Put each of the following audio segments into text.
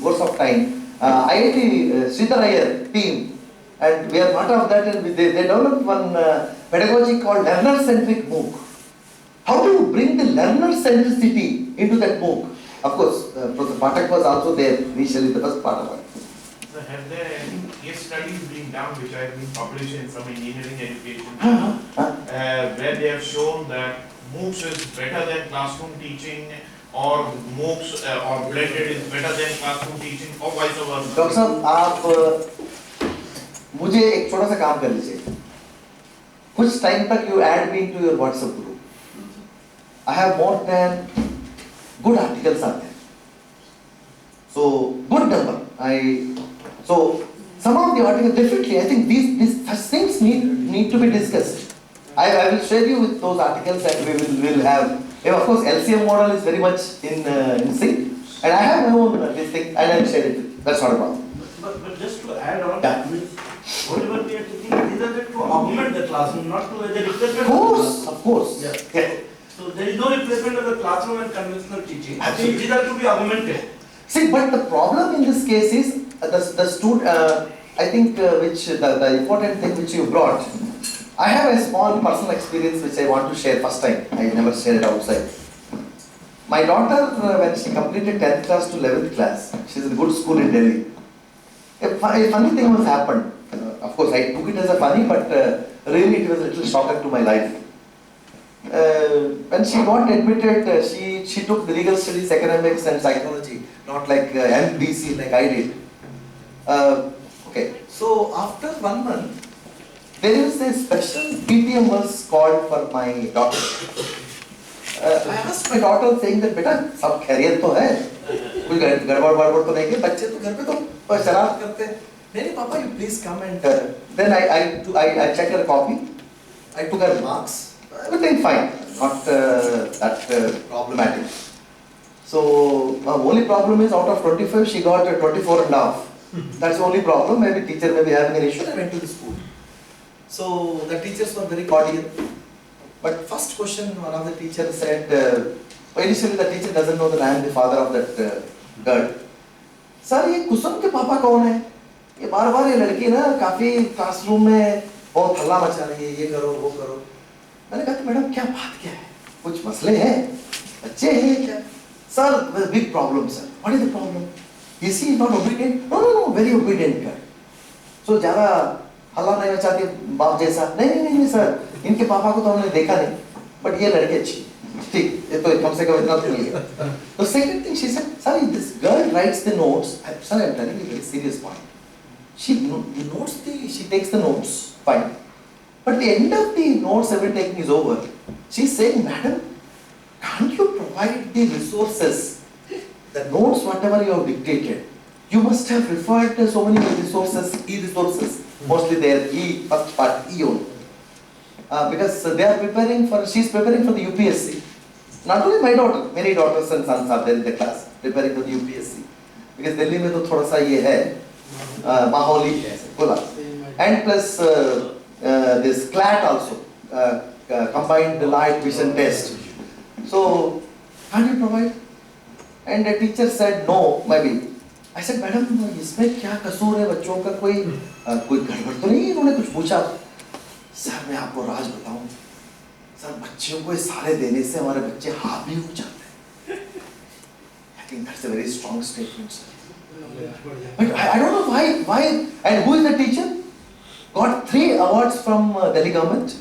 course of time, IIT Sridhar team, and we are part of that, and they developed one pedagogy called learner-centric MOOC. How to bring the learner centricity into that MOOC? Of course, Prof. Pathak was also there initially, the first part of it. So have there any case studies been done which have been published in some engineering education where they have shown that MOOCs is better than classroom teaching, or MOOCs or blended is better than classroom teaching, or vice versa? Doctor साहब, आप मुझे एक छोटा सा काम कर लीजिए. कुछ टाइम तक you add me into your WhatsApp group. I have more than good articles out there. So good number. So some of the articles definitely. I think these such things need to be discussed. I will share you with those articles, and we will have. Of course, LCM model is very much in sync, and I have my own this thing, and I will share it. That's not a problem. But just to add on, whatever we are taking, these are to augment the classroom, not to as a replacement. Of course. Yeah. So there is no replacement of the classroom and conventional teaching. Absolutely. These are to be augmented. See, but the problem in this case is the student. I think which the important thing which you brought. I have a small personal experience which I want to share first time. I never shared it outside. My daughter, when she completed 10th class to 11th class, she's in a good school in Delhi. A funny thing was happened. Of course, I took it as a funny, but really it was a little shocker to my life. When she got admitted, she took the legal studies, economics and psychology, not like MBC like I did. Okay, so after 1 month, there is a special PTM was called for my daughter. I asked my daughter saying that, बेटा सब खैरियत तो है, कोई गड़बड़ तो नहीं है, बच्चे तो घर पे तो शरारत करते हैं. नहीं पापा, you please come and then I checked her copy. I took her marks. Everything fine, not that problematic. So only problem is out of 25 she got 24 and a half. That's the only problem. Maybe teacher may be having an issue. I went to the school. So the teachers were very cordial. But first question, one of the teachers said, initially the teacher doesn't know that I am the father of that girl. Sir, ये कुसुम के पापा कौन है? ये बार-बार ये लड़की ना काफी क्लासरूम में बहुत हल्ला मचा रही है, ये करो वो करो. मैंने कहा मैडम क्या बात क्या है? कुछ मसले हैं? बच्चे हैं क्या? Sir, big problem, sir. What is the problem? Is he not obedient? No, very obedient girl. So ज़्यादा हल्ला नहीं मचाती बाप जैसा. नहीं सर, इनके पापा को तो हमने देखा नहीं, but ये लड़की अच्छी. ठीक, ये तो कम से कम इतना तो मिल गया. The second thing she said, sir, this girl writes the notes. Sir, I am telling you a very serious point. She takes the notes, fine. But the end of the notes every taking is over. She's saying, madam, can't you provide the resources, the notes, whatever you have dictated? You must have referred to so many resources, e-resources, mostly there, first part, E only. Because she's preparing for the UPSC. Not only my daughter, many daughters and sons are there in the class, preparing for the UPSC. Because Delhi में तो थोड़ा सा ये है, माहौली है, and plus this CLAT also, combined light vision test. So, can't you provide? And the teacher said no, maybe. I said, madam, इसमें क्या कसूर है बच्चों का, कोई गड़बड़ तो नहीं है? उन्होंने कुछ पूछा. सर मैं आपको राज बताऊं, सर बच्चों को सारे देने से हमारे बच्चे हावी हो जाते हैं. I think that's a very strong statement, sir. But I don't know why. And who is the teacher? Got 3 awards from Delhi government.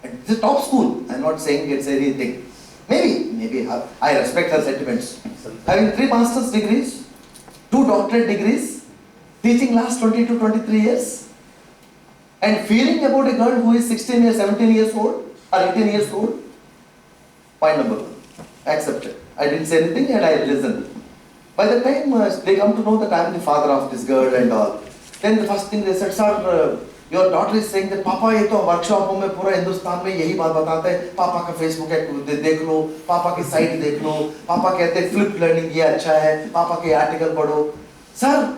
It's a top school. I'm not saying it's anything. Maybe I respect her sentiments. Having 3 master's degrees, 2 doctorate degrees, teaching last 20 to 23 years, and feeling about a girl who is 16 years, 17 years old, or 18 years old. Point number 1. Accepted. I didn't say anything and I listened. By the time they come to know that I am the father of this girl and all, then the first thing they said, sir, your daughter is saying that पापा ये तो वर्कशॉपों में पूरा हिंदुस्तान में यही बात बताते हैं, पापा का फेसबुक देख लो, पापा की साइट देख लो, पापा कहते हैं फ्लिप लर्निंग ये अच्छा है, पापा के आर्टिकल पढ़ो. Sir,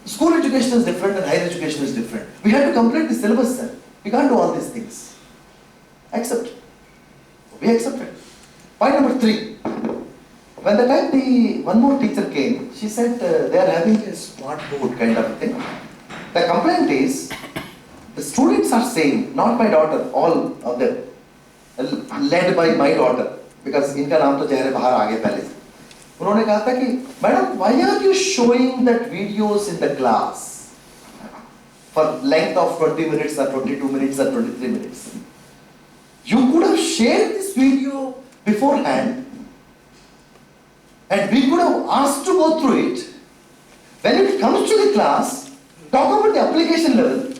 school education is different and higher education is different. We have to complete the syllabus, sir. We can't do all these things. Accept. We accepted. Point number 3. When the time one more teacher came, she said they are having a smart board kind of thing. The complaint is, the students are saying, not my daughter, all of them, led by my daughter, because इनका नाम तो चेहरे बाहर आ गए पहले से. उन्होंने कहा था कि madam, why are you showing that videos in the class for length of 20 minutes or 22 minutes or 23 minutes? You could have shared this video beforehand and we could have asked to go through it. When it comes to the class, talk about the application level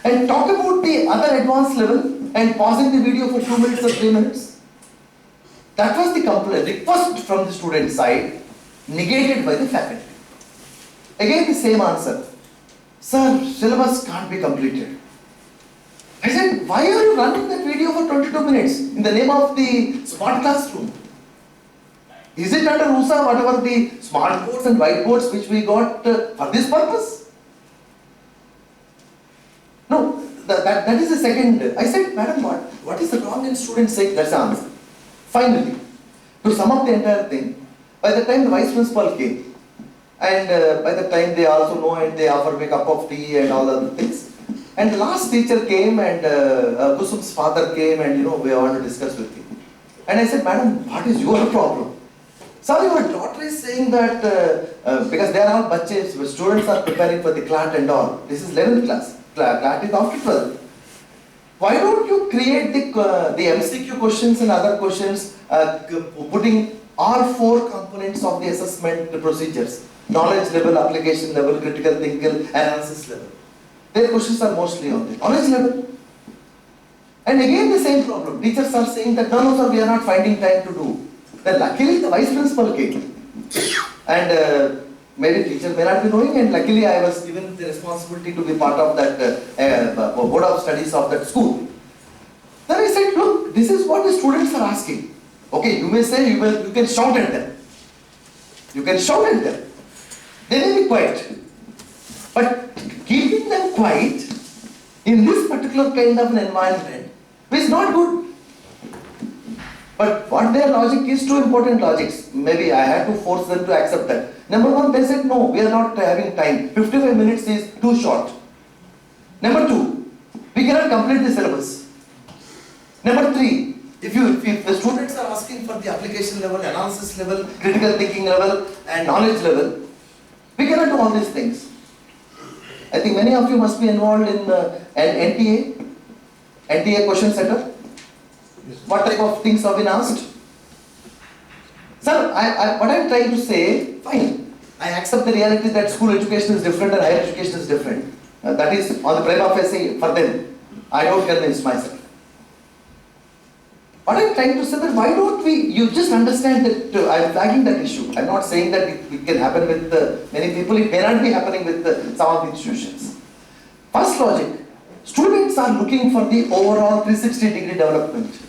and talk about the other advanced level and pausing the video for 2 minutes or 3 minutes. That was the complaint, request from the student side, negated by the faculty. Again the same answer. Sir, syllabus can't be completed. I said, why are you running that video for 22 minutes in the name of the smart classroom? Is it under USA, whatever the smart boards and whiteboards which we got for this purpose? No, that is the second. I said, madam, what is the wrong in students' sake? That's the answer. Finally, to sum up the entire thing, by the time the vice principal came, and by the time they also know and they offer me a cup of tea and all other things, and the last teacher came and Kusum's father came and we want to discuss with him. And I said, madam, what is your problem? Sir, your daughter is saying that because they are all bachches, students are preparing for the CLAT and all. This is 11th class. CLAT is after 12th. Why don't you create the MCQ questions and other questions, putting all 4 components of the assessment procedures: knowledge level, application level, critical thinking, analysis level. Their questions are mostly on the knowledge level. And again the same problem. Teachers are saying that no sir, we are not finding time to do. Then luckily the vice principal came. And maybe teacher may not be knowing, and luckily I was given the responsibility to be part of that board of studies of that school. Then I said, look, this is what the students are asking. Okay, you may say you can shout at them. You can shout at them. They may be quiet. But keeping them quiet in this particular kind of an environment is not good. But what their logic is, 2 important logics. Maybe I had to force them to accept that. Number 1, they said, no, we are not having time. 55 minutes is too short. Number 2, we cannot complete the syllabus. Number 3, if the students are asking for the application level, analysis level, critical thinking level, and knowledge level, we cannot do all these things. I think many of you must be involved in an NTA question setter. What type of things have been asked? Sir, what I am trying to say, fine, I accept the reality that school education is different and higher education is different. That is on the prima facie for them. I don't convince myself. What I am trying to say that why don't you just understand that I am flagging that issue. I am not saying that it can happen with many people, it may not be happening with some of the institutions. First logic, students are looking for the overall 360-degree development.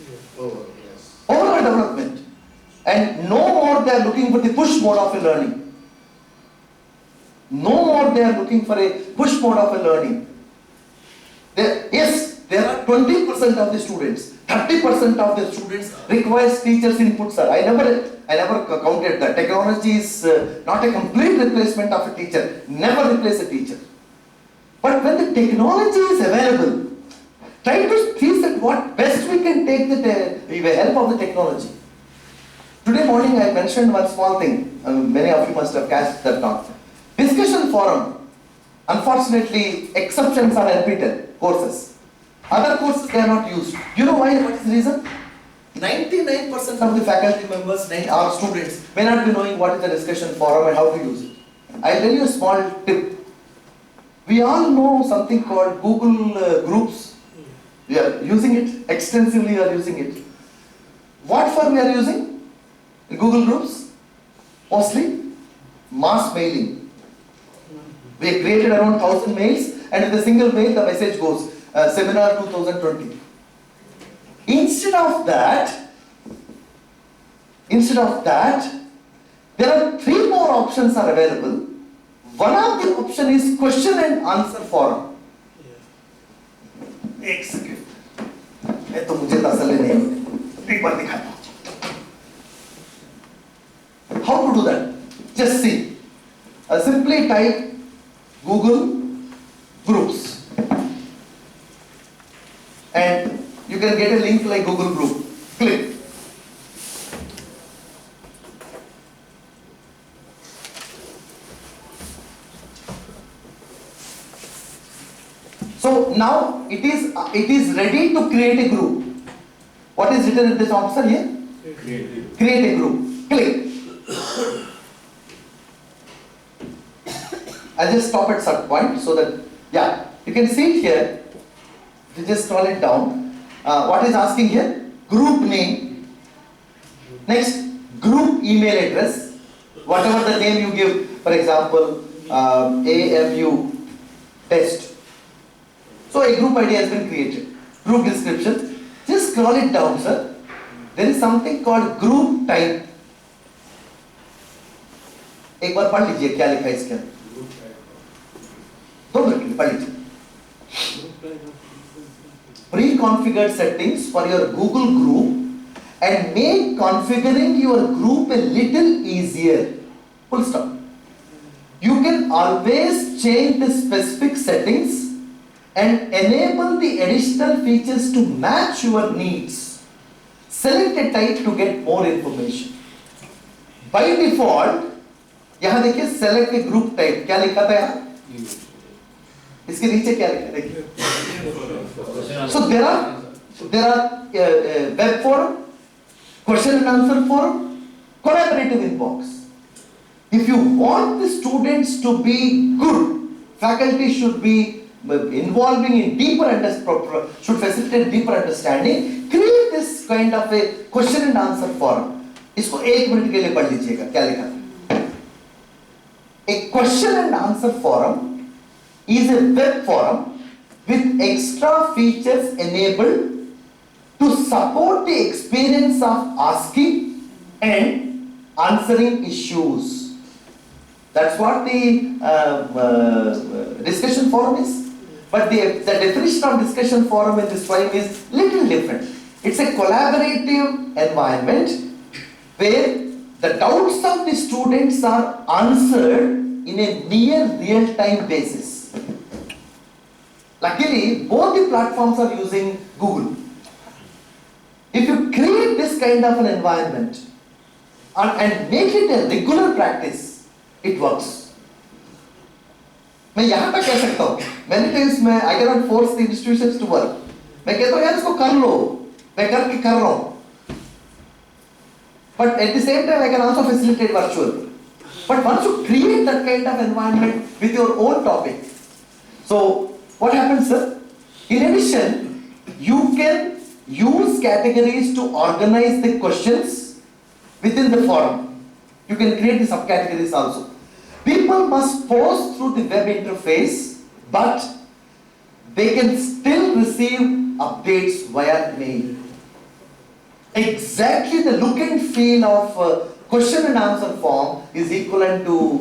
Overall development. And no more they are looking for the push mode of a learning. No more they are looking for a push mode of a learning. Yes, there are 20% of the students, 30% of the students requires teachers' input, sir. I never counted that. Technology is not a complete replacement of a teacher. Never replace a teacher. But when the technology is available, try to see that what best we can take the help of the technology. Today morning I mentioned one small thing. Many of you must have catched that on. Discussion forum. Unfortunately, exceptions are repeated courses. Other courses they are not used. You know why? What is the reason? 99% of the faculty members or students may not be knowing what is the discussion forum and how to use it. I'll tell you a small tip. We all know something called Google Groups. We are using it, extensively we are using it. What for we are using? Google Groups? Mostly mass mailing. We have created around 1,000 mails, and with a single mail the message goes, Seminar 2020. Instead of that, there are 3 more options are available. One of the option is question and answer forum. एक second, तो मुझे तसल्ली नहीं होती, एक बार दिखाता हूँ. how to do that? Just see. Simply type Google Groups. And you can get a link like Google Group. Click. So now it is ready to create a group. What is written in this option here? Create a group. Click. I'll just stop at some point so that, yeah, you can see it here. You just scroll it down. What is asking here? Group name. Next, group email address. Whatever the name you give, for example, AMU test. So a group ID has been created. Group description. Just scroll it down, sir. There is something called group type. एक बार पढ़ लीजिए क्या लिखा है इसके अंदर. 2 minute पढ़ लीजिए. Pre-configured settings for your Google group and make configuring your group a little easier. Full stop. You can always change the specific settings and enable the additional features to match your needs. Select a type to get more information. By default, यहाँ देखिए select a group type. क्या लिखा था यहाँ? इसके नीचे क्या लिखा है देखिए. So there are web forum, question and answer forum, collaborative inbox. If you want the students to be good, faculty should be involving in deeper understanding, should facilitate deeper understanding, create this kind of a question and answer forum. इसको 1 minute के लिए पढ़ लीजिएगा क्या लिखा है. A question and answer forum is a web forum with extra features enabled to support the experience of asking and answering issues. That's what the discussion forum is. But the definition of discussion forum in this time is little different. It's a collaborative environment where the doubts of the students are answered in a near real-time basis. Luckily, both the platforms are using Google. If you create this kind of an environment and make it a regular practice, it works. मैं यहाँ तक कह सकता हूँ, many times मैं I cannot force the institutions to work. मैं कहता हूँ यार इसको कर लो, मैं करके कर रहा हूँ. But at the same time, I can also facilitate virtual. But once you create that kind of environment with your own topic, so what happens, sir? In addition, you can use categories to organize the questions within the forum. You can create the subcategories also. People must post through the web interface, but they can still receive updates via mail. Exactly the look and feel of question and answer form is equivalent to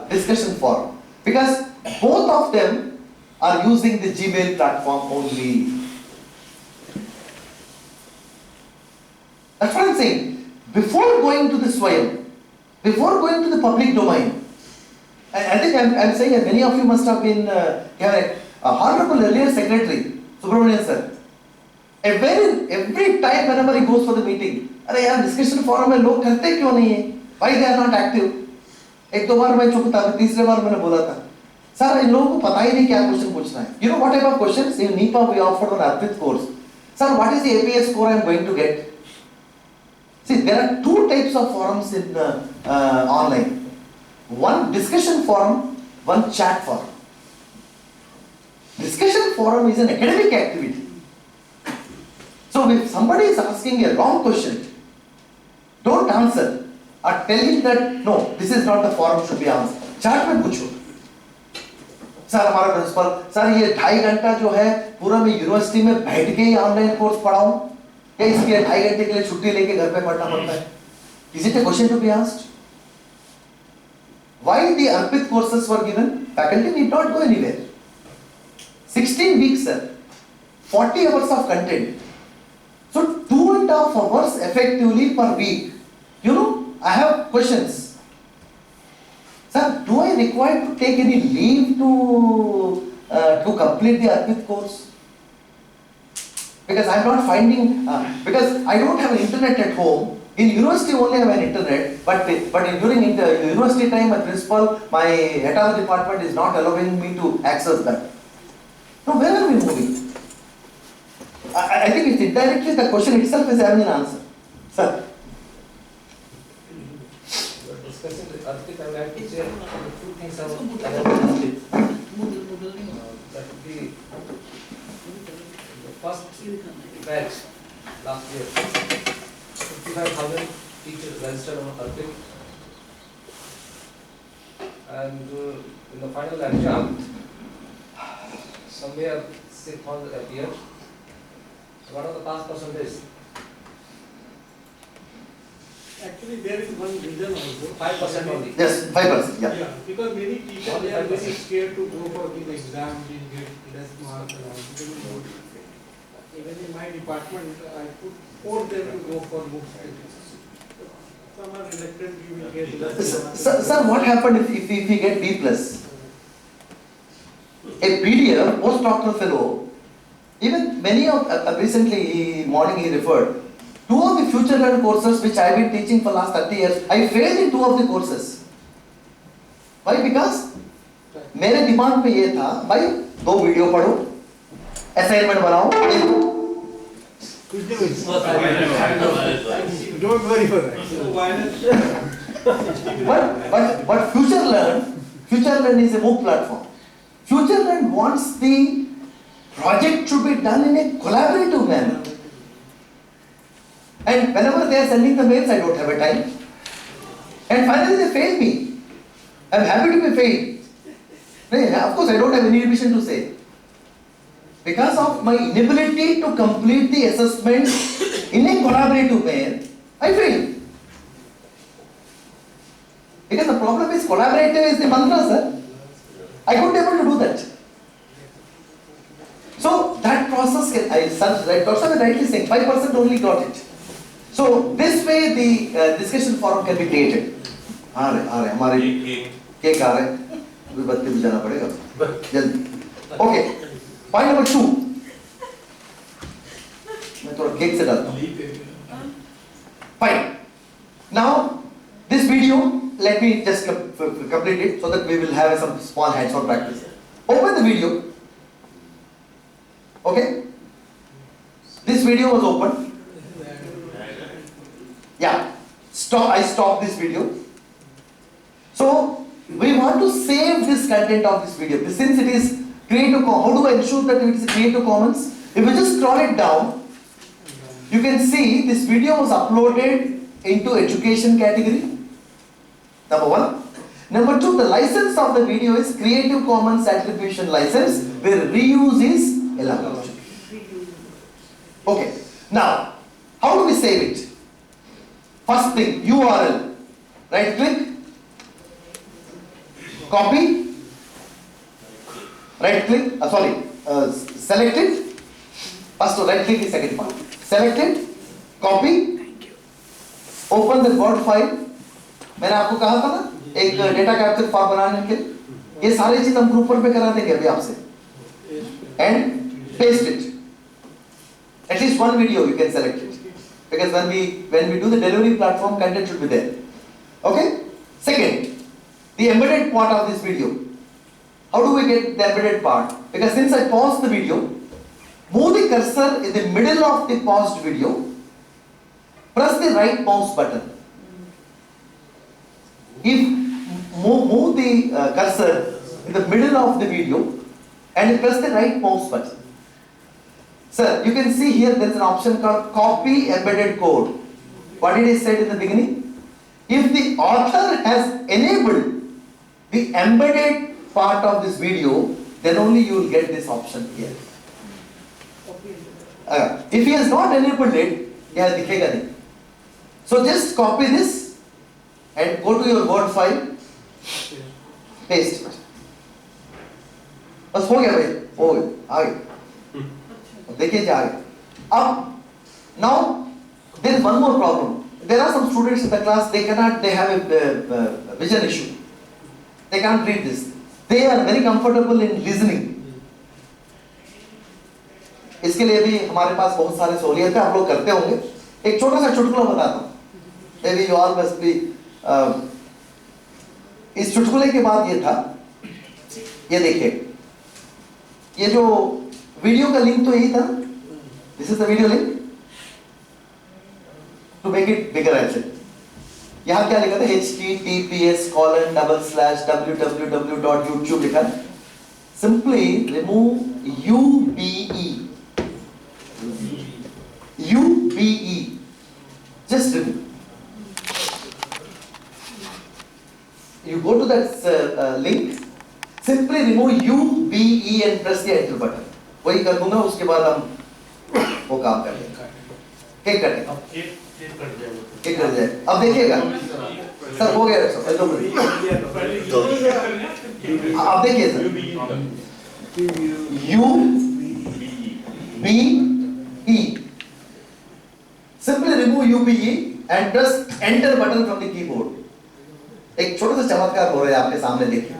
discussion forum, because both of them are using the Gmail platform only. That's what I'm saying. Before going to the Swayam, before going to the public domain, I think I'm saying that many of you must have been Honorable earlier Secretary, Subramanian sir. Every time whenever he goes for the meeting, अरे यार discussion forum में लोग करते क्यों नहीं हैं? Why they are not active? एक दो बार मैं चुप था, तीसरे बार मैंने बोला था, सर इन लोगों को पता ही नहीं क्या क्वेश्चन पूछना है. You know what type of questions in NIEPA we offered on Arpit course? Sir, what is the APA score I am going to get? See, there are two types of forums in online. One discussion forum, one chat forum. Discussion forum is an academic activity. So if somebody is asking a wrong question, don't answer or tell him that no, this is not the forum should be answered. Chat में पूछो. Sir हमारा principal, sir ये 2.5 घंटा जो है पूरा मैं university में बैठ के ही ऑनलाइन कोर्स पढ़ाऊं या इसके 2.5 घंटे के लिए छुट्टी लेके घर पे पढ़ना पड़ता है? Is it a question to be asked? Why the Arpit courses were given? Faculty need not go anywhere. 16 weeks, sir. 40 hours of content. So 2.5 hours effectively per week. You know, I have questions. Sir, do I require to take any leave to complete the Arpit course? Because I'm not finding, because I don't have an internet at home. In university only I have an internet, but during university time, my principal, my head of the department is not allowing me to access that. Now, where are we moving? I think it's indirectly the question itself is having an answer. Sir. Discussing the Arpit, I would like to say two things about Arpit. That would be the first batch last year. 55,000 teachers registered on Arpit. And in the final exam, somewhere 6,000 appeared. What are the pass percentage? Actually, there is one reason also. 5% only. Yes, 5%, yeah. Yeah, because many teachers, they are very scared to go for this exam, they get less marks and all. They don't know. Even in my department, I could force them to go for MOOC. Some are reluctant, you will get less marks. Sir, what happened if we get B+? A PDF, postdoctoral fellow, even many of, recently morning he referred, 2 of the future learn courses which I have been teaching for last 30 years, I failed in 2 of the courses. Why? Because मेरे दिमाग में ये था, भाई 2 video पढ़ो, assignment बनाओ, Don't worry for that. but future learn is a MOOC platform. Future learn wants the project to be done in a collaborative manner. And whenever they are sending the mails, I don't have a time. And finally they fail me. I am happy to be failed. Of course, I don't have any revision to say. Because of my inability to complete the assessment in a collaborative manner, I failed. Because the problem is collaborative is the mantra, sir. I couldn't able to do that. So that process, Dr. rightly saying, 5% only got it. So this way the discussion forum can be created. हमारे cake आ रहे हैं, बत्ती बुझाना पड़ेगा जल्दी. Okay, point number 2. मैं थोड़ा cake से डालता हूँ. Fine. Now this video, let me just complete it so that we will have some small hands-on practice. Open the video. Okay. This video was open. Yeah. I stopped this video. So we want to save this content of this video. Since it is Creative Commons, how do I ensure that it is Creative Commons? If you just scroll it down, you can see this video was uploaded into education category. Number 1. Number 2, the license of the video is Creative Commons Attribution License, where reuse is allowed. Okay. Now, how do we save it? First thing, URL. Right click. Copy. Right click. Select it. First right click is second part. Select it. Copy. Open the Word file. मैंने आपको कहा था ना एक data capture form बनाने के, ये सारी चीज हम ग्रुप पर पे करा देंगे अभी आपसे. And paste it. At least one video you can select it, because when we do the delivery platform, content should be there. Okay. Second, the embedded part of this video. How do we get the embedded part? Because since I paused the video, move the cursor in the middle of the paused video. Press the right mouse button. If move the cursor in the middle of the video and press the right mouse button. Sir, you can see here there is an option called copy embedded code. What did I say in the beginning? If the author has enabled the embedded part of this video, then only you will get this option here. If he has not enabled it, yeah, दिखेगा नहीं. So just copy this and go to your Word file, paste it. बस हो गया भाई, हो गया, आ गया. देखिए जा रहे. अब now there is one more problem. there are some students in the class, they have a vision issue. They can't read this. They are very comfortable in listening. इसके लिए भी हमारे पास बहुत सारे सहूलियत है, आप लोग करते होंगे. एक छोटा सा चुटकुला बताता हूँ. Maybe you all must be. इस चुटकुले के बाद ये था, ये देखिए, ये जो वीडियो का लिंक तो यही था. This is the video link. To make it bigger actually. यहाँ क्या लिखा था? https://www.youtube लिखा. Simply remove UBE. UBE. Just remove. You go to that link. Simply remove UBE and press the enter button. वही कर दूंगा, उसके बाद हम वो काम कर लेंगे. केक कटें. केक कट जाए. अब देखिएगा. सर हो गया सर. अब देखिए sir. UBE. Simply remove UBE and press enter button from the keyboard. एक छोटा सा चमत्कार हो रहा है आपके सामने देखिए.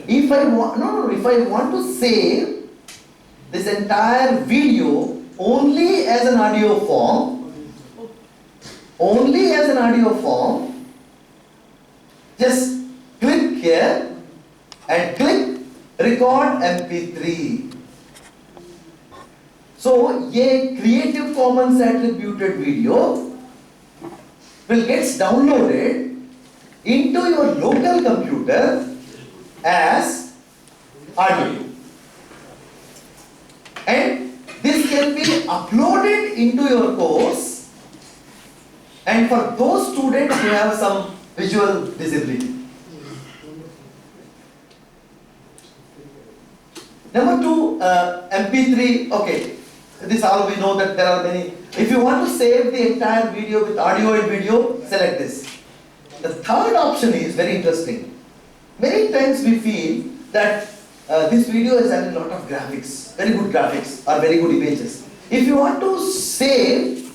If I want to save this entire video only as an audio form, just click here and click record MP3. So ये Creative Commons attributed video will get downloaded into your local computer as audio, and this can be uploaded into your course, and for those students who have some visual disability. Number two, MP3. Okay, this all we know that there are many. If you want to save the entire video with audio and video, select this. The third option is very interesting. Many times we feel that this video is having a lot of graphics, very good graphics or very good images. If you want to save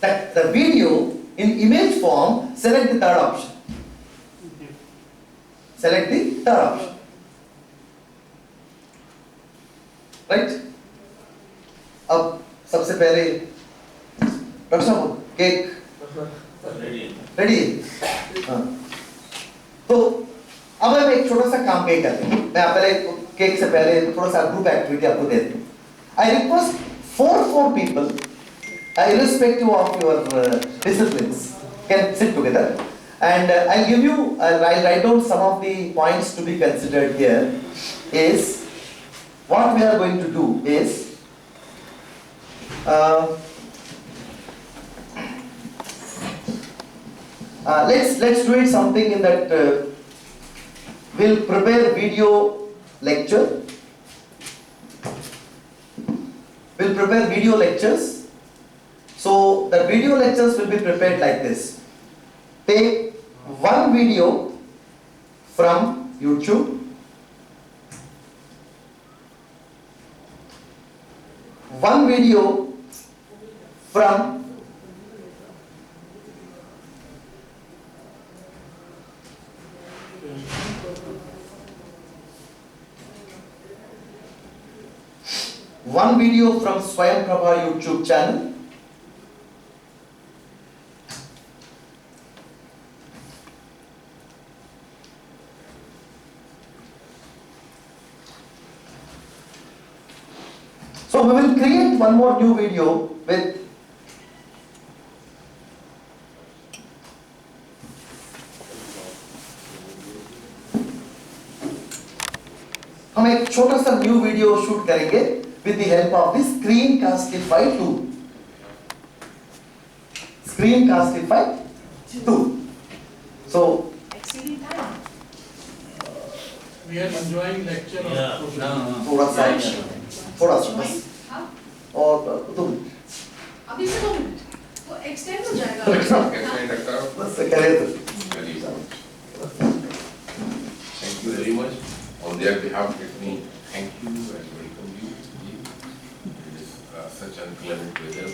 the video in image form, select the third option. Select the third option. Right? अब सबसे पहले doctor साहब cake ready है. तो अब हम एक छोटा सा काम पे करते हैं. मैं पहले केक से पहले थोड़ा सा ग्रुप एक्टिविटी आपको देता हूँ. I request four people, irrespective of your disciplines, can sit together, and I'll give you. I'll write down some of the points to be considered here. Is what we are going to do is. Let's do it something in that we'll prepare video lecture. We'll prepare video lectures. So the video lectures will be prepared like this. Take one video from YouTube. One video from Swayam Prabha YouTube channel. So we will create one more new video with हम एक छोटा सा new video shoot करेंगे with the help of the Screencastify tool. Screencastify tool. So We are enjoying lecture of थोड़ा सा बस और 2 minute. अभी से 2 मिनट वो एक्सटेंड हो जाएगा. बस करें तो. Thank you very much. On their behalf, let me thank you and welcome you. It is such inclement weather.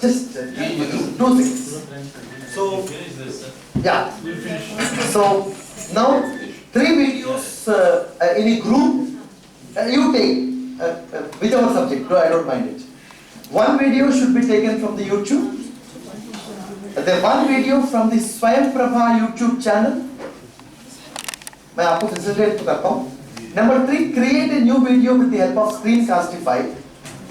just 2 things. So, yeah. So, now 3 videos in a group, you take whichever subject, I don't mind it. 1 video should be taken from the YouTube. The 1 video from the Swayam Prabha YouTube channel. मैं आपको facilitate करता हूँ. Number 3, create a new video with the help of Screencastify.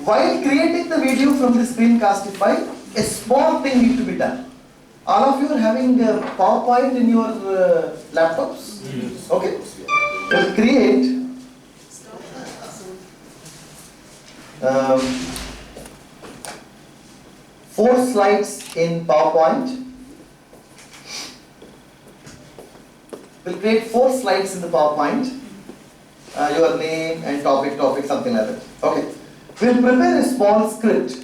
While creating the video from the Screencastify, a small thing needs to be done. All of you are having PowerPoint in your laptops? Yes. Okay. We'll create 4 slides in PowerPoint. We'll create 4 slides in the PowerPoint. Your name and topic, something like that. Okay. We'll prepare a small script.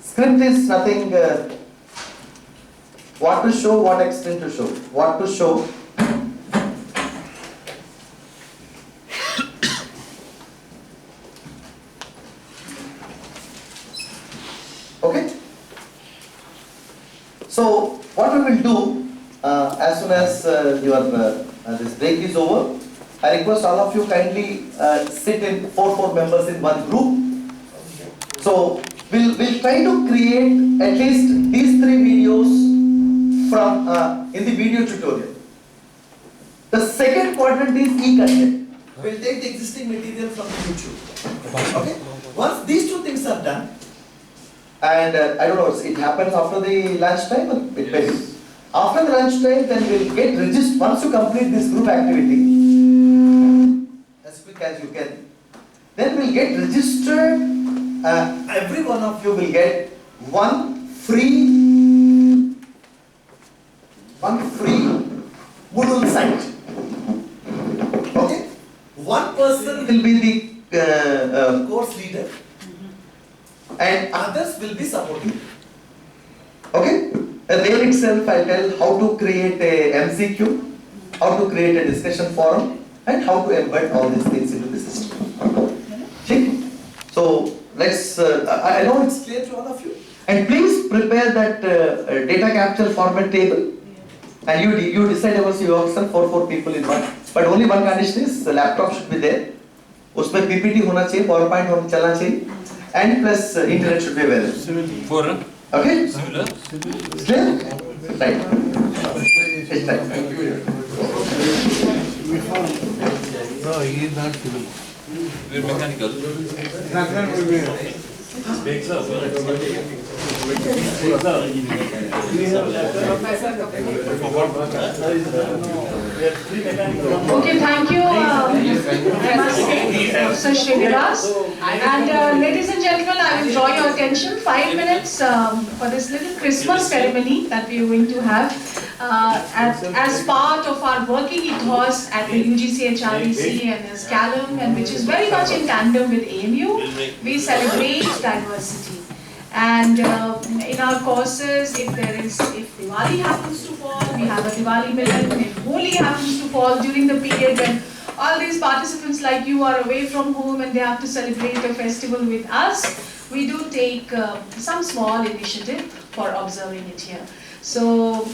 Script is nothing, what to show, what extent to show. What to show. Okay. So, what we will do, as soon as your this break is over, I request all of you kindly sit in 4 members in one group. So we'll try to create at least these 3 videos from in the video tutorial. The second quadrant is e-content. We'll take the existing material from YouTube. Okay. Once these 2 things are done, and I don't know, it happens after the lunchtime or it may be. After the lunchtime, then we'll get registered. Once you complete this group activity, as quick as you can, then we'll get registered. Every one of you will get one free Moodle site. Okay? One person will be the course leader, and others will be supporting. Okay? There itself I'll tell how to create a MCQ, how to create a discussion forum, and how to embed all these things into the system. Okay? So let's, I know it's clear to all of you. And please prepare that data capture format table. And you decide about yourself for 4 people in one. But only one condition is the laptop should be there. उसमें PPT होना चाहिए, PowerPoint होना चलना चाहिए, and plus internet should be available. Okay? Similar? Clear? Right. It's right. Thank you. No, he is not civil. We're mechanical. Makes up. Okay, thank you, Professor Srinivas. And ladies and gentlemen, I will draw your attention 5 minutes for this little Christmas ceremony that we are going to have as part of our working ethos at the UGC HRDC and as Callum, and which is very much in tandem with AMU. We celebrate diversity. And in our courses, if Diwali happens to fall, we have a Diwali Milan. If Holi happens to fall during the period when all these participants like you are away from home and they have to celebrate a festival with us, we do take some small initiative for observing it here. So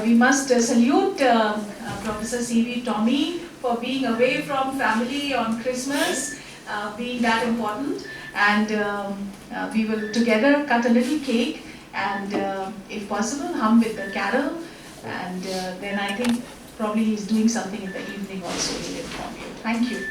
we must salute Professor C.V. Tommy for being away from family on Christmas, being that important. And we will together cut a little cake and if possible hum with the carol, and then I think probably he's doing something in the evening also. We'll inform you. Thank you.